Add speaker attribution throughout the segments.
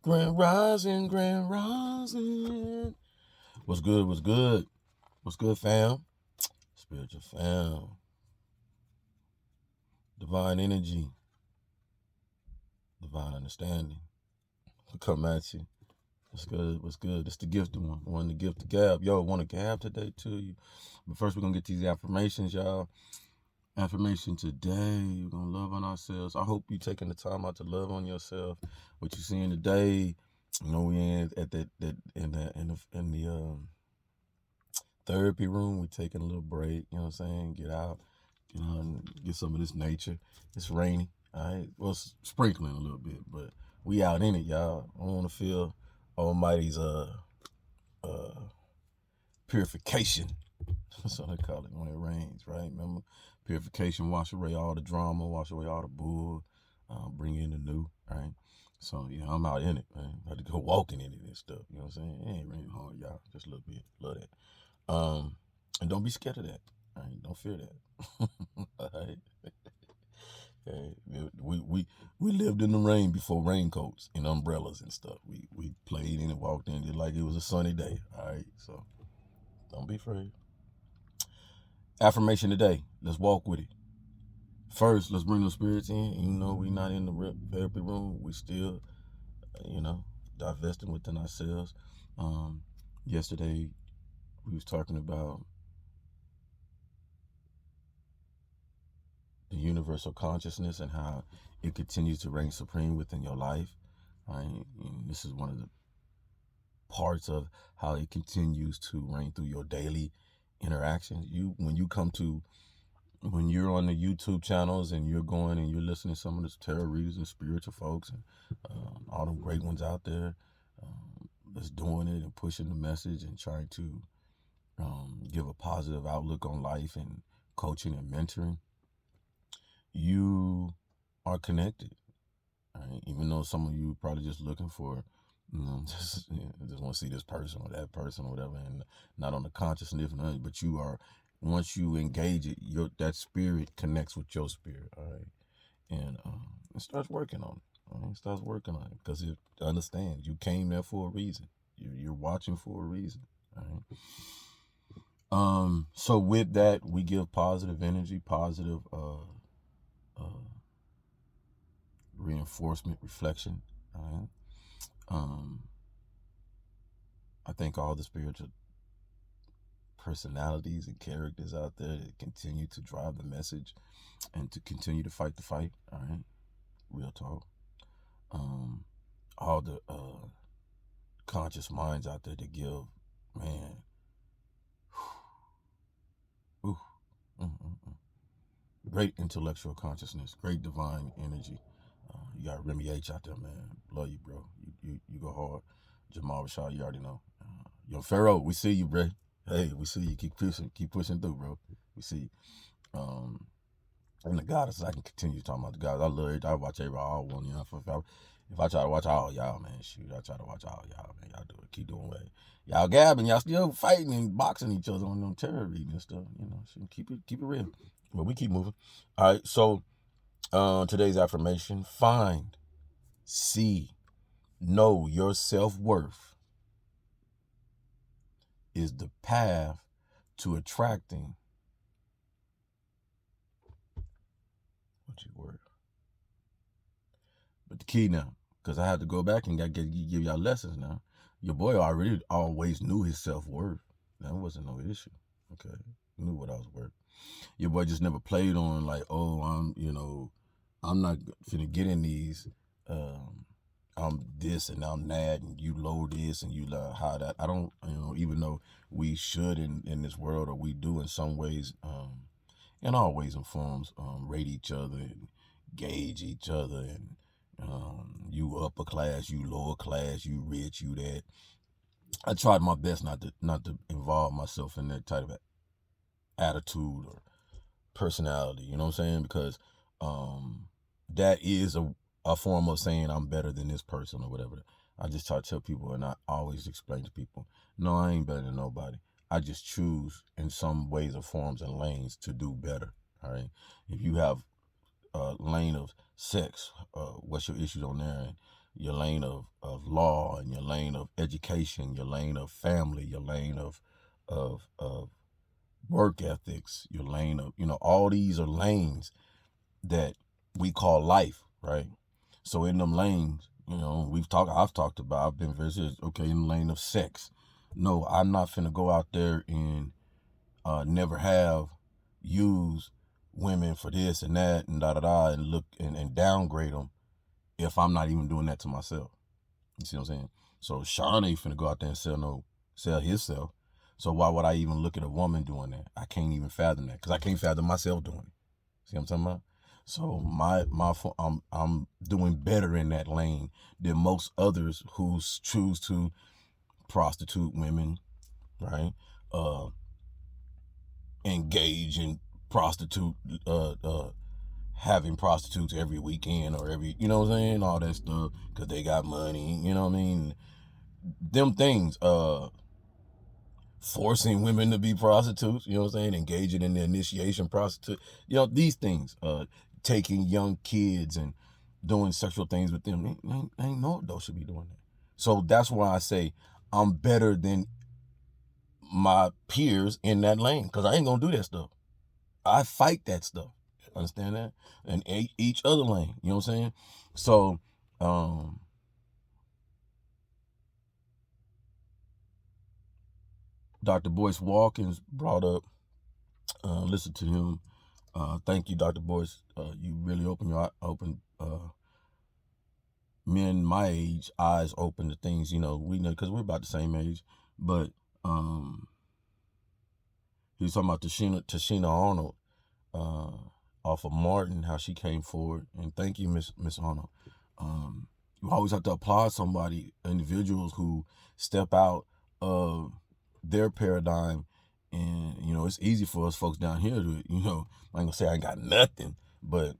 Speaker 1: Grand Rising, Grand Rising. What's good? What's good? What's good, fam? Spiritual fam. Divine energy. Divine understanding. Come at you. What's good? What's good? It's the gifted one. One to gift the gab. Yo, want a gab today too. But first we're gonna get these affirmations, y'all. Affirmation today. We're gonna love on ourselves. I hope you taking the time out to love on yourself. What you seeing today. You know, we in at that in the therapy room. We taking a little break. You know what I'm saying? Get out. You know, and get some of this nature. It's rainy. All right. Well, it's sprinkling a little bit, but we out in it, y'all. I want to feel Almighty's purification. That's what they call it when it rains, right? Remember, purification, wash away all the drama, wash away all the bull, bring in the new, right? So, yeah, I'm out in it, man. I had to go walking in it and stuff, you know what I'm saying? It ain't raining hard, y'all, just a little bit. Love that. And don't be scared of that, right? Don't fear that. All right? Okay. We lived in the rain before raincoats and umbrellas and stuff. We played in and walked in it like it was a sunny day, all right? So, don't be afraid. Affirmation today. Let's walk with it. First, let's bring those spirits in. You know, we not in the therapy room. We still, divesting within ourselves. Yesterday, we was talking about the universal consciousness and how it continues to reign supreme within your life. Right? And this is one of the parts of how it continues to reign through your daily interactions. When you're on the YouTube channels and you're going and you're listening to some of the tarot readers and spiritual folks and all the great ones out there that's doing it and pushing the message and trying to give a positive outlook on life and coaching and mentoring, you are connected. Right? Even though some of you probably just looking for, just want to see this person or that person or whatever, and not on the consciousness, but you are. Once you engage it, that spirit connects with your spirit, all right, and it starts working on it. Right? It starts working on it because it understands you came there for a reason. You're watching for a reason, all right. So with that, we give positive energy, positive reinforcement, reflection. All right. I think all the spiritual personalities and characters out there that continue to drive the message and to continue to fight the fight. All right, real talk. All the conscious minds out there that give, man, great intellectual consciousness, great divine energy. You got Remy H out there, man. Love you, bro. You go hard. Jamal Rashad, you already know. Yo, Pharaoh, we see you, bro. Hey, we see you. Keep pushing through, bro. We see you. And the goddess, I can continue talking about the goddess. I love it. I watch all one. You know, if I try to watch all y'all, man, shoot, I try to watch all y'all, man. Y'all do it. Keep doing it. Y'all gabbing. Y'all still fighting and boxing each other on them tarot reading and stuff. You know, so keep it real. But we keep moving. All right. So today's affirmation: find, see, know your self-worth is the path to attracting what you worth. But the key now, because I had to go back and give y'all lessons now. Your boy always knew his self-worth. That wasn't no issue. Okay. He knew what I was worth. Your boy just never played on like, oh, I'm not finna get in these, I'm this and I'm that, and you low this and you low how that. I don't, even though we should in this world, or we do in some ways, in all ways and forms, rate each other and gauge each other, and you upper class, you lower class, you rich, you that. I tried my best not to involve myself in that type of attitude or personality, you know what I'm saying? Because that is a form of saying I'm better than this person or whatever. I just try to tell people, and I always explain to people, no, I ain't better than nobody. I just choose in some ways or forms and lanes to do better. All right. If you have a lane of sex, what's your issues on there? your lane of law, and your lane of education, your lane of family, your lane of work ethics, your lane of, all these are lanes that we call life, right? So in them lanes, I've talked about, I've been very serious, okay, in the lane of sex. No, I'm not finna go out there and never have used women for this and that and da da da and look and downgrade them if I'm not even doing that to myself. You see what I'm saying? So Sean ain't finna go out there and sell himself. So why would I even look at a woman doing that? I can't even fathom that because I can't fathom myself doing it. See what I'm talking about? So I'm doing better in that lane than most others who choose to prostitute women, right? Engage in prostitute, having prostitutes every weekend or every, you know what I'm saying? All that stuff because they got money, you know what I mean? Them things, forcing women to be prostitutes, you know what I'm saying? Engaging in the initiation prostitute, these things, taking young kids and doing sexual things with them. Ain't no adult should be doing that. So that's why I say I'm better than my peers in that lane because I ain't gonna do that stuff. I fight that stuff. Understand that? And each other lane, you know what I'm saying? So, Dr. Boyce Watkins brought up, listen to him. Thank you, Dr. Boyce. You really open men my age eyes open to things, we know because we're about the same age. But he was talking about Tashina Arnold, off of Martin, how she came forward. And thank you, Miss Arnold. You always have to applaud individuals who step out of their paradigm. And, it's easy for us folks down here to, I ain't gonna say I ain't got nothing, but,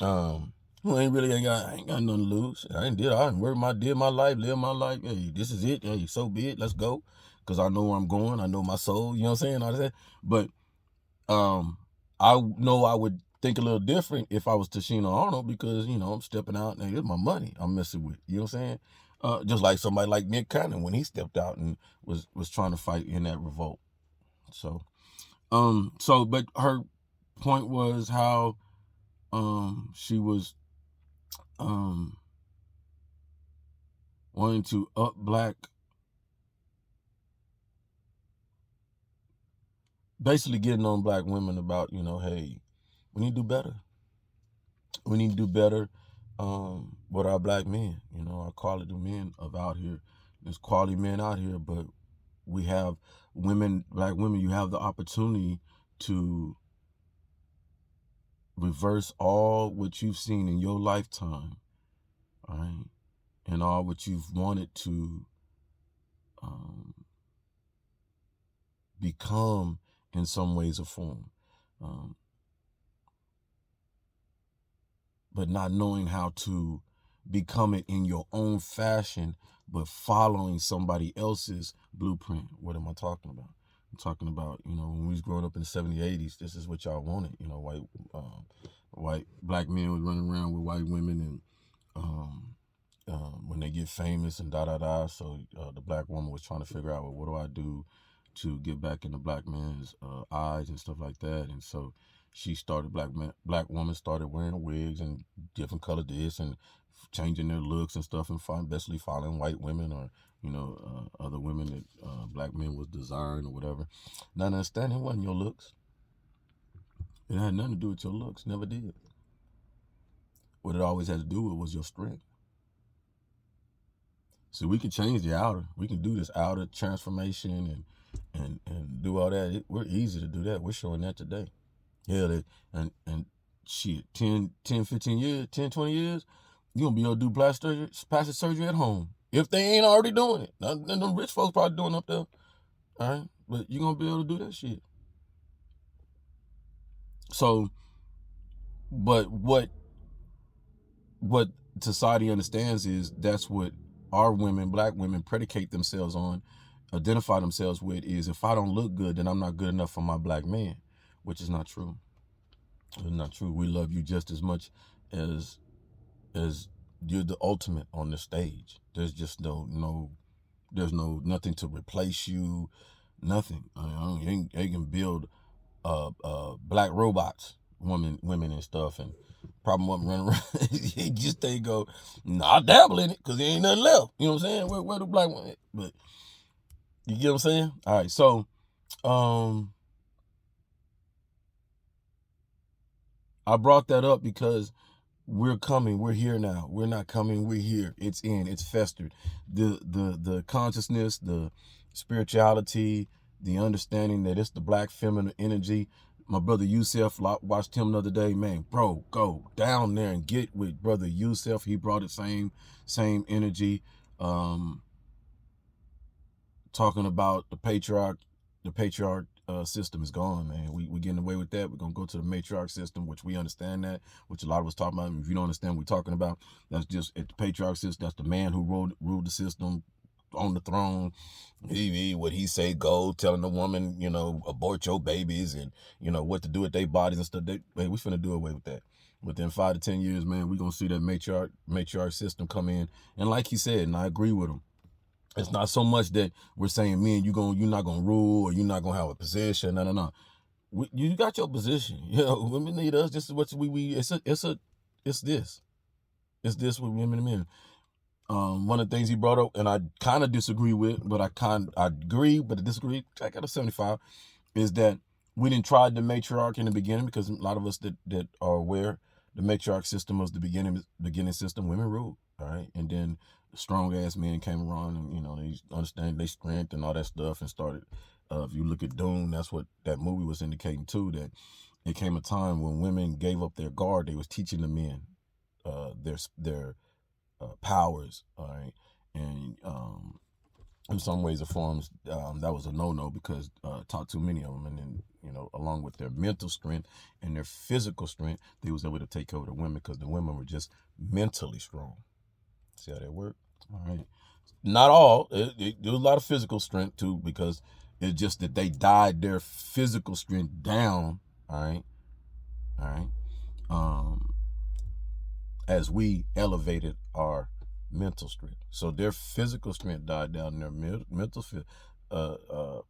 Speaker 1: I ain't got nothing to lose. I did my life, lived my life. Hey, this is it. Hey, so be it. Let's go. Cause I know where I'm going. I know my soul, you know what I'm saying? All that. But, I know I would think a little different if I was Tashina Arnold because, I'm stepping out and it's my money I'm messing with. You know what I'm saying? Just like somebody like Nick Cannon when he stepped out and was trying to fight in that revolt. So, but her point was how she was wanting to up black, basically getting on black women about, hey, we need to do better. We need to do better with our black men, our quality men of out here. There's quality men out here, but we have black women, you have the opportunity to reverse all what you've seen in your lifetime, all right, and all what you've wanted to become in some ways or form, but not knowing how to become it in your own fashion, but following somebody else's blueprint. What am I talking about? I'm talking about, when we was growing up in the 70s, 80s, this is what y'all wanted. White black men was running around with white women, and when they get famous and da da da. So the black woman was trying to figure out, well, what do I do to get back in the black man's eyes and stuff like that. And so she started, black woman started wearing wigs and different colored this and changing their looks and stuff, and basically following white women or other women that black men was desiring or whatever. Not understanding it wasn't your looks. It had nothing to do with your looks. Never did. What it always had to do with was your strength. So we can change the outer. We can do this outer transformation and do all that. We're easy to do that. We're showing that today. Yeah, and shit, 10, 15 years, 10, 20 years, you're going to be able to do plastic surgery at home. If they ain't already doing it. Now, them rich folks probably doing it up there. All right? But you're going to be able to do that shit. So, but what society understands is that's what our women, black women, predicate themselves on, identify themselves with, is if I don't look good, then I'm not good enough for my black man, which is not true. It's not true. We love you just as much as You're the ultimate on the stage. There's just there's nothing to replace you. Nothing. They can build black robots, women and stuff, and problem up running around. He just they go, nah, I dabble in it because there ain't nothing left. You know what I'm saying? Where the black one? But you get what I'm saying? All right, so I brought that up because we're coming. We're here now. We're not coming. We're here. It's in. It's festered. The consciousness, the spirituality, the understanding that it's the black feminine energy. My brother Yusef, watched him the other day. Man, bro, go down there and get with brother Yusef. He brought the same energy. Talking about the patriarch system is gone, man. We getting away with that. We're gonna go to the matriarch system, which we understand that, which a lot of us talking about. If you don't understand what we're talking about, that's just at the patriarch system. That's the man who ruled the system on the throne. What he say go, telling the woman, abort your babies and what to do with their bodies and stuff. We finna do away with that. Within 5 to 10 years, man, we're gonna see that matriarch system come in. And like he said, and I agree with him, it's not so much that we're saying, me and you're not gonna rule or you're not gonna have a position. No. You got your position. Women need us. This is what it's this. It's this with women and men. One of the things he brought up, and I kind of disagree with, but I agree, but I disagree. I got a 75. Is that we didn't try the matriarch in the beginning because a lot of us that are aware, the matriarch system was the beginning system. Women ruled, all right, and then strong ass men came around, and they understand their strength and all that stuff, and started. If you look at Dune, that's what that movie was indicating too. That it came a time when women gave up their guard. They was teaching the men their powers, all right, and in some ways or forms, that was a no-no because taught too many of them, and then along with their mental strength and their physical strength, they was able to take over the women because the women were just mentally strong. See how that worked? All right. Not all. There was a lot of physical strength too, because it's just that they died their physical strength down. All right. As we elevated our mental strength, so their physical strength died down, and their mental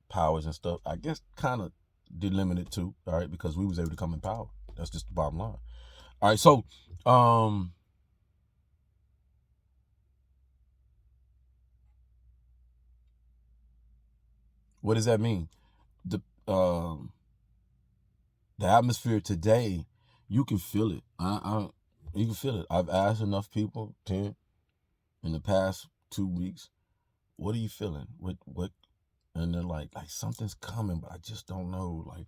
Speaker 1: powers and stuff, I guess, kind of delimited too. All right, because we was able to come in power. That's just the bottom line. All right, so what does that mean? The atmosphere today, you can feel it. You can feel it. I've asked enough people, 10, in the past 2 weeks, what are you feeling? What? And they're like something's coming, but I just don't know. Like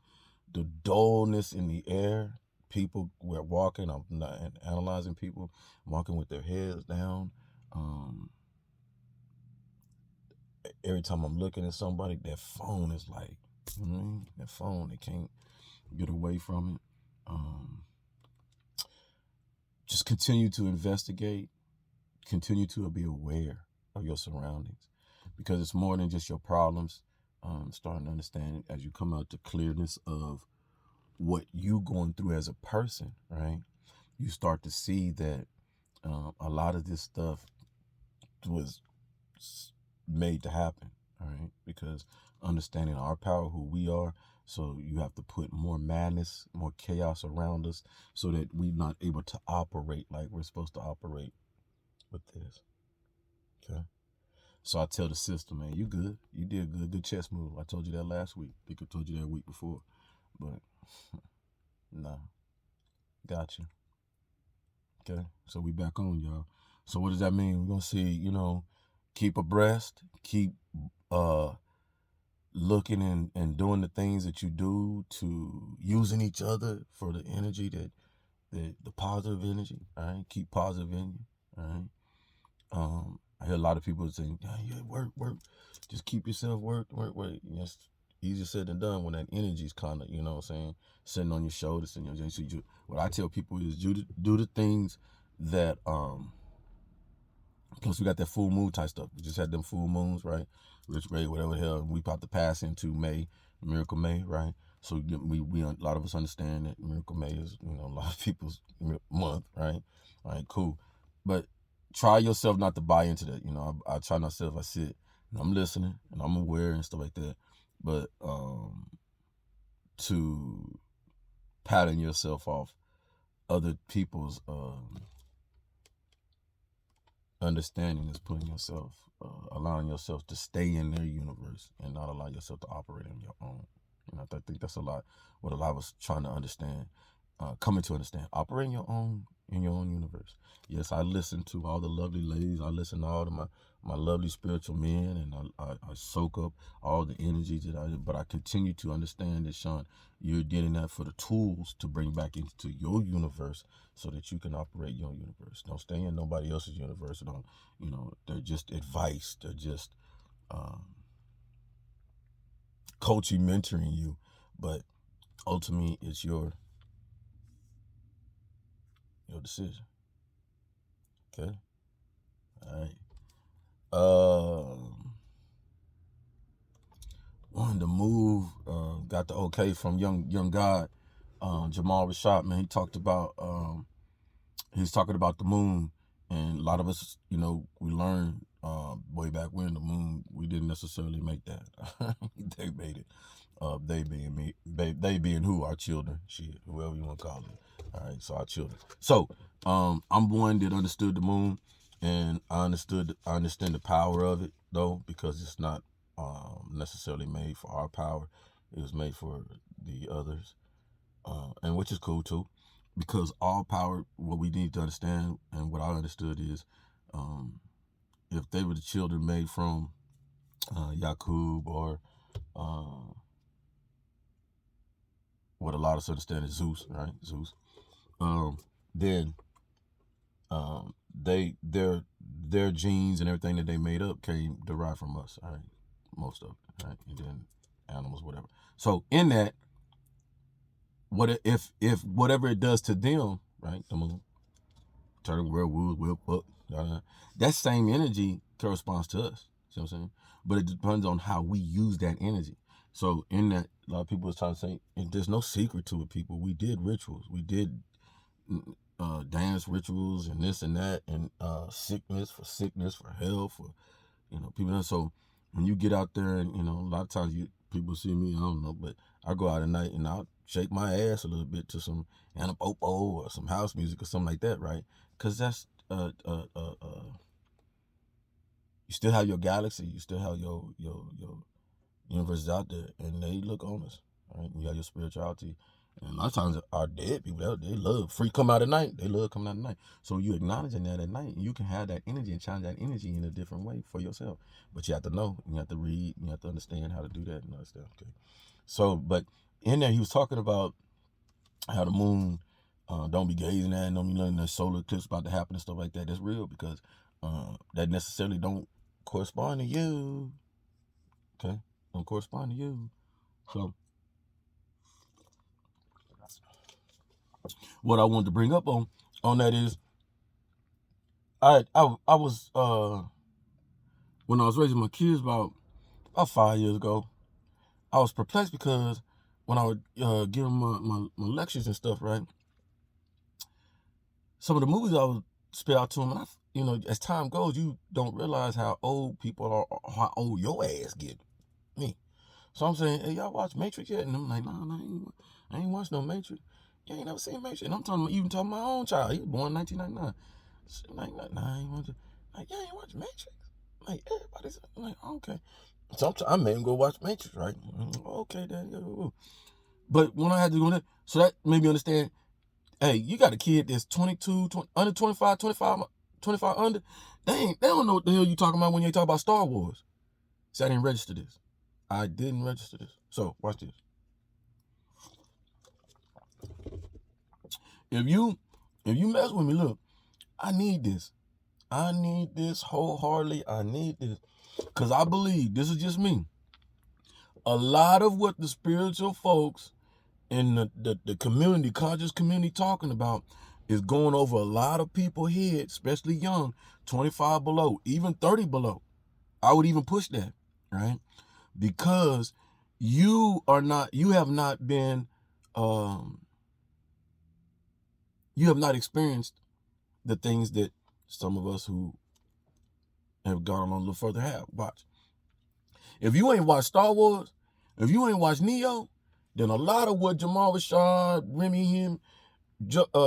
Speaker 1: the dullness in the air. People were walking. I'm not analyzing people walking with their heads down. Every time I'm looking at somebody, their phone is like, their phone, they can't get away from it. Just continue to investigate, continue to be aware of your surroundings, because it's more than just your problems. Starting to understand as you come out to clearness of what you going through as a person, right? You start to see that a lot of this stuff was made to happen, all right? Because understanding our power, who we are, so you have to put more madness, more chaos around us so that we're not able to operate like we're supposed to operate with this, okay? So I tell the system, man, you good. You did good chess move. I told you that last week. I think I told you that week before. But, nah, got you. Okay, so we back on, y'all. So what does that mean? We're going to see, keep abreast, keep looking and doing the things that you do, to using each other for the energy, the positive energy, all right? Keep positive in you, all right? I hear a lot of people saying, yeah, work. Just keep yourself work. Yes, easier said than done when that energy's kind of, sitting on your shoulders. And what I tell people is do the things that, plus we got that full moon type stuff. We just had them full moons, right? Retrograde, whatever the hell. We about to pass into May, Miracle May, right? So we a lot of us understand that Miracle May is, a lot of people's month, right? All right, cool. But try yourself not to buy into that. I try myself. I sit and I'm listening and I'm aware and stuff like that. But to pattern yourself off other people's understanding is putting yourself, allowing yourself to stay in their universe and not allow yourself to operate on your own. I think that's what a lot of us trying to understand, coming to understand. Operate in your own universe. Yes, I listen to all the lovely ladies. I listen to all of my lovely spiritual men, and I soak up all the energies but I continue to understand that, Sean, you're getting that for the tools to bring back into your universe so that you can operate your universe. Don't stay in nobody else's universe. They're just advice. They're just coaching, mentoring you, but ultimately it's your decision. Okay. All right. Wanted to move. Got the okay from young God, Jamal Rashad. Man, he talked about. He's talking about the moon, and a lot of us, we learned way back when the moon. We didn't necessarily make that. They made it. They being me. They being who? Our children. Shit, whoever you want to call it. All right, so our children. So I'm one that understood the moon, and I understand the power of it, though, because it's not necessarily made for our power. It was made for the others, and which is cool too, because all power, what we need to understand and what I understood is, if they were the children made from Yakub, or what a lot of us understand is Zeus, right? Zeus. Then their genes and everything that they made up came derived from us, all right? Most of it, right? And then animals, whatever. So in that, what if whatever it does to them, right? The moon, turtle, werewolves, that same energy corresponds to us. See what I'm saying? But it depends on how we use that energy. So in that, a lot of people are trying to say, there's no secret to it, people. We did rituals. We did dance rituals and this and that, and sickness, for health, for people. So when you get out there, and a lot of times people see me, I don't know, but I go out at night and I'll shake my ass a little bit to some Anapopo or some house music or something like that, right? Because that's you still have your galaxy, you still have your universes out there, and they look on us, right? You have your spirituality. And a lot of times our dead people, they love free come out at night. They love coming out at night. So you acknowledging that at night, you can have that energy and channel that energy in a different way for yourself. But you have to know, you have to read, you have to understand how to do that and all that stuff. Okay. So, but in there, he was talking about how the moon, don't be gazing at it, don't be letting that solar eclipse about to happen and stuff like that. That's real, because that necessarily don't correspond to you. Okay, don't correspond to you. So what I wanted to bring up on that is, I was when I was raising my kids about 5 years ago, I was perplexed because when I would give them my lectures and stuff, right, some of the movies I would spit out to them, and as time goes, you don't realize how old people are, or how old your ass get. Me. So I'm saying, hey, y'all watch Matrix yet? And I'm like, nah, I ain't watched no Matrix. You ain't never seen Matrix. And I'm even talking my own child. He was born in 1999. Like, nah, I ain't watch it. Like, yeah, ain't watch Matrix. Like, everybody's like, okay. So I made him go watch Matrix, right? Okay, then. But when I had to go there, so that made me understand, hey, you got a kid that's 22, under 25, 25 under. They don't know what the hell you talking about when you talk about Star Wars. See, I didn't register this. I didn't register this. So watch this. If you mess with me, look, I need this. I need this wholeheartedly. I need this. Because I believe, this is just me, a lot of what the spiritual folks in the community, conscious community, talking about is going over a lot of people's heads, especially young, 25 below, even 30 below. I would even push that, right? Because you have not been, you have not experienced the things that Some of us who have gone on a little further have. Watch. If you ain't watched Star Wars, if you ain't watched Neo, then a lot of what Jamal Rashad, Remy, him,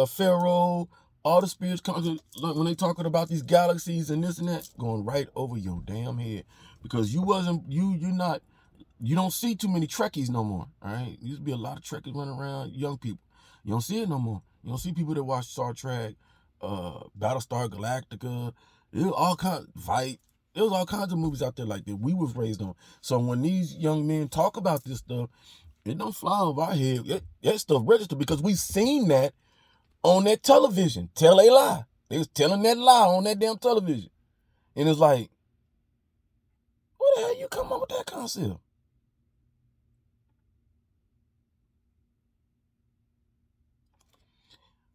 Speaker 1: Pharaoh, all the spirits when they talking about these galaxies and this and that, going right over your damn head, because you don't see too many Trekkies no more. All right, used to be a lot of Trekkies running around, young people. You don't see it no more. You don't see people that watch Star Trek, Battlestar Galactica. It was all kinds Fight. There was all kinds of movies out there like that we was raised on. So when these young men talk about this stuff, it don't fly over our head. That stuff registered because we seen that on that television. Tell a lie. They was telling that lie on that damn television. And it's like, what the hell you come up with that concept?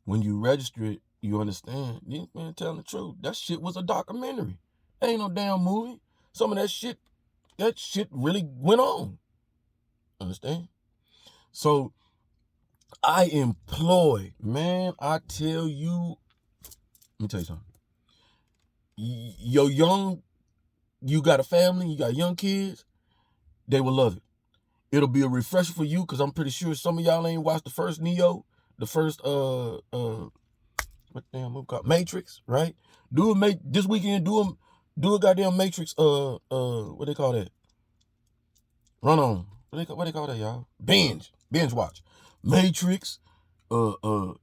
Speaker 1: When you register it, you understand. These men telling the truth. That shit was a documentary. Ain't no damn movie. Some of that shit really went on. Understand? So I employ, man, I tell you, let me tell you something. You got a family, you got young kids, they will love it. It'll be a refresher for you, because I'm pretty sure some of y'all ain't watched the first Neo, the first what the damn movie called? Matrix, right? This weekend, do a goddamn Matrix, what they call that? Run on. What they call that, y'all? Binge watch. Matrix,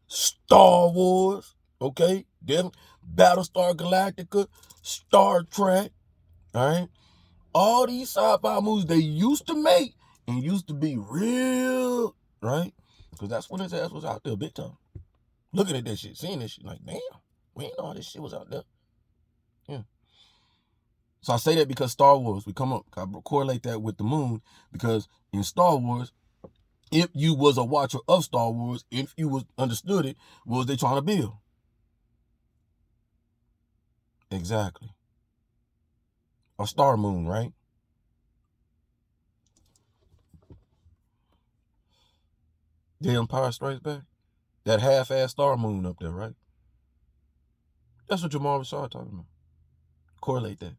Speaker 1: Star Wars, okay? Battlestar Galactica, Star Trek, all right? All these sci-fi movies they used to make and used to be real, right? Because that's when his ass was out there big time. Looking at that shit, seeing this shit, like, damn, we ain't know all this shit was out there. Yeah. So I say that because Star Wars, I correlate that with the moon, because in Star Wars, if you was a watcher of Star Wars, if you understood it, what was they trying to build? Exactly. A star moon, right? The Empire Strikes Back. That half-ass star moon up there, right? That's what Jamal Rashad talking about. Correlate that.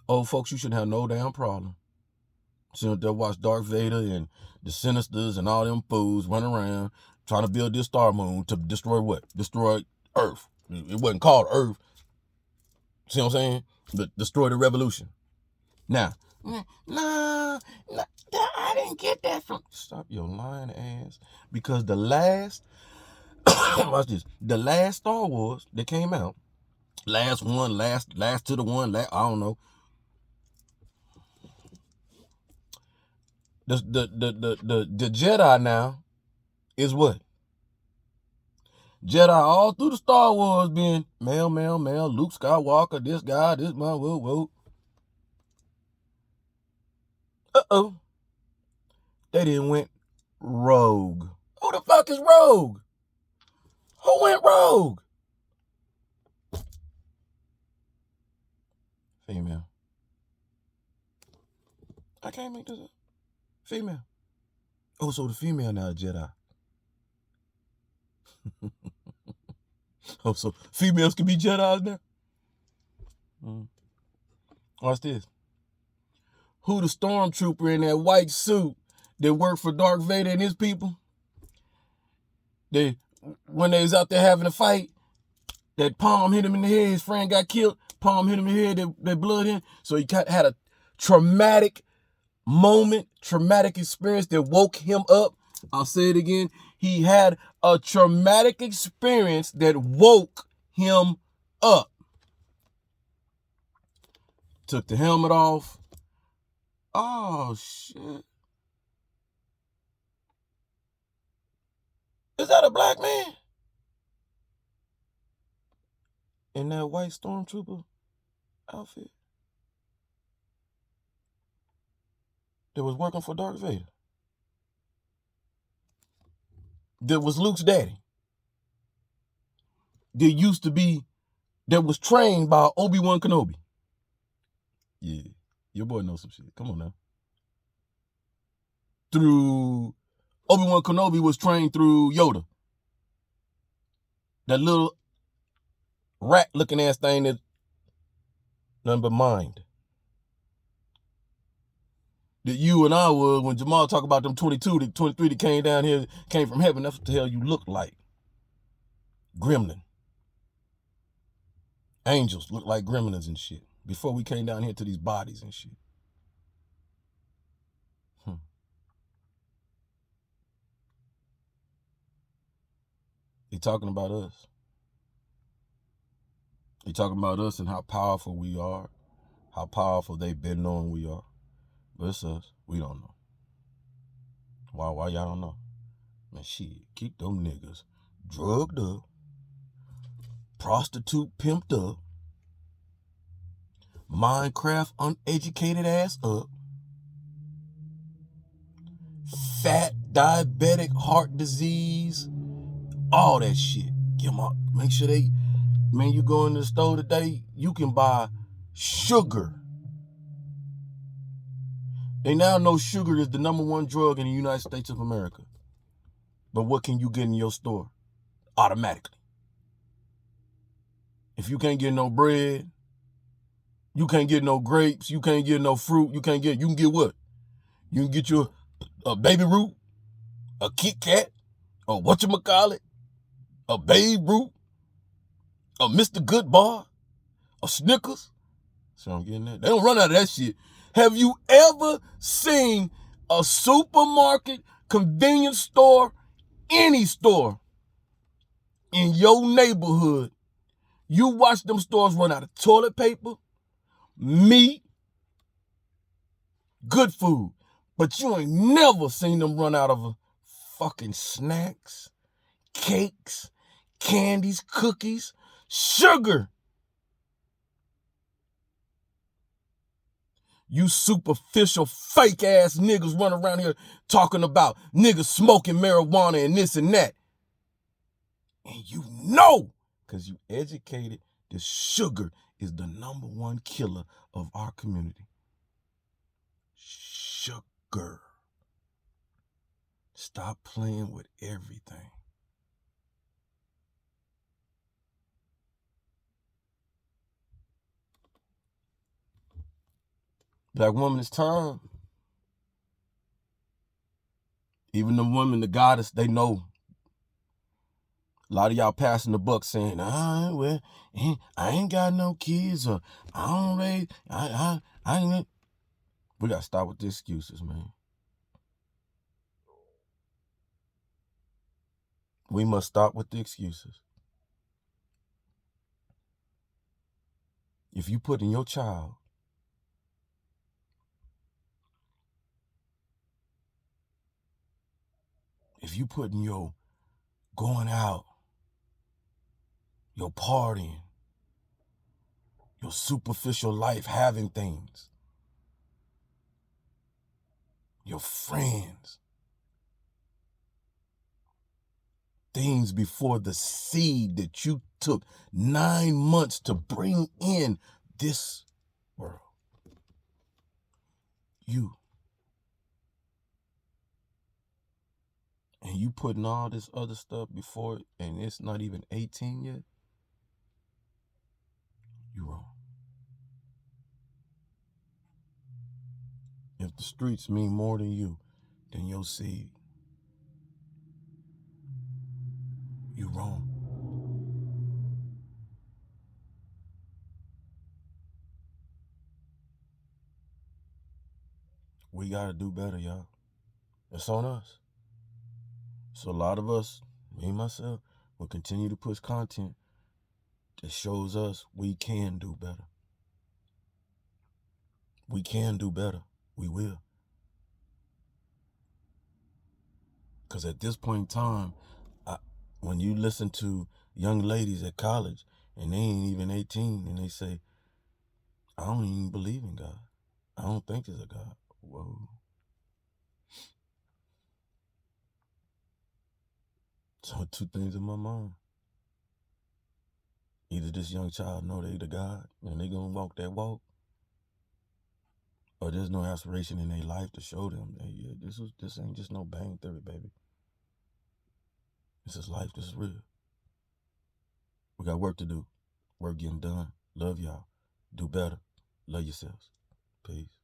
Speaker 1: Old folks, you shouldn't have no damn problem. Sitting there watch Darth Vader and the Sinisters and all them fools running around trying to build this star moon to destroy what? Destroy Earth. It wasn't called Earth. See what I'm saying? But destroy the revolution. Now, nah, I didn't get that from. Stop your lying ass. Because the last, watch this. The last Star Wars that came out, last to the one, I don't know. The Jedi now is what? Jedi all through the Star Wars being male, Luke Skywalker, this guy, this man, whoa. Uh-oh. They didn't went rogue. Who the fuck is rogue? Who went rogue? Female. I can't make this up. Female. Oh, so the female now a Jedi. Oh, so females can be Jedis now? Watch this. Who the stormtrooper in that white suit that worked for Darth Vader and his people? When they was out there having a fight, that palm hit him in the head, his friend got killed, palm hit him in the head, that blood in. So he had a traumatic moment, traumatic experience that woke him up. I'll say it again. He had a traumatic experience that woke him up. Took the helmet off. Oh, shit. Is that a black man? In that white stormtrooper outfit? That was working for Darth Vader? That was Luke's daddy? That was trained by Obi-Wan Kenobi? Yeah, your boy knows some shit. Come on now. Through Obi-Wan Kenobi was trained through Yoda. That little rat looking ass thing that nothing but mind. That you and I was when Jamal talk about them 22, the 23 that came down here, came from heaven. That's what the hell you look like. Gremlin. Angels look like gremlins and shit. Before we came down here to these bodies and shit. He talking about us. He talking about us and how powerful we are, how powerful they've been knowing we are. But it's us. We don't know. Why y'all don't know? Man, shit, keep them niggas drugged up, prostitute pimped up, Minecraft uneducated ass up, fat, diabetic, heart disease, all that shit. Get them out. Make sure they, man, you go in the store today, you can buy sugar. They now know sugar is the #1 drug in the United States of America. But what can you get in your store? Automatically. If you can't get no bread, you can't get no grapes, you can't get no fruit, you can get what? You can get you a Baby Root, a Kit Kat, a whatchamacallit, a Babe Root, a Mr. Good Bar, a Snickers. So I'm getting that. They don't run out of that shit. Have you ever seen a supermarket, convenience store, any store in your neighborhood? You watch them stores run out of toilet paper, meat, good food. But you ain't never seen them run out of fucking snacks, cakes, candies, cookies, sugar. You superficial, fake ass niggas run around here talking about niggas smoking marijuana and this and that. And you know, because you educated, that sugar is the #1 killer of our community. Sugar. Stop playing with everything. Black woman, it's time. Even the women, the goddess, they know. A lot of y'all passing the buck saying, I ain't got no kids, or I don't raise, I ain't. We got to stop with the excuses, man. We must stop with the excuses. If you put in your child, if you put in your going out, your partying, your superficial life, having things, your friends, things before the seed that you took 9 months to bring in this world. You. And you putting all this other stuff before it, and it's not even 18 yet, you wrong. If the streets mean more to you than your seed, you wrong. We gotta do better, y'all. It's on us. So a lot of us, me myself, will continue to push content that shows us we can do better. We can do better. We will. Because at this point in time, when you listen to young ladies at college and they ain't even 18 and they say, I don't even believe in God. I don't think there's a God. Whoa. So 2 things in my mind. Either this young child know they the God and they gonna walk that walk, or there's no aspiration in their life to show them that, yeah, this ain't just no bang theory, baby. This is life. This is real. We got work to do. Work getting done. Love y'all. Do better. Love yourselves. Peace.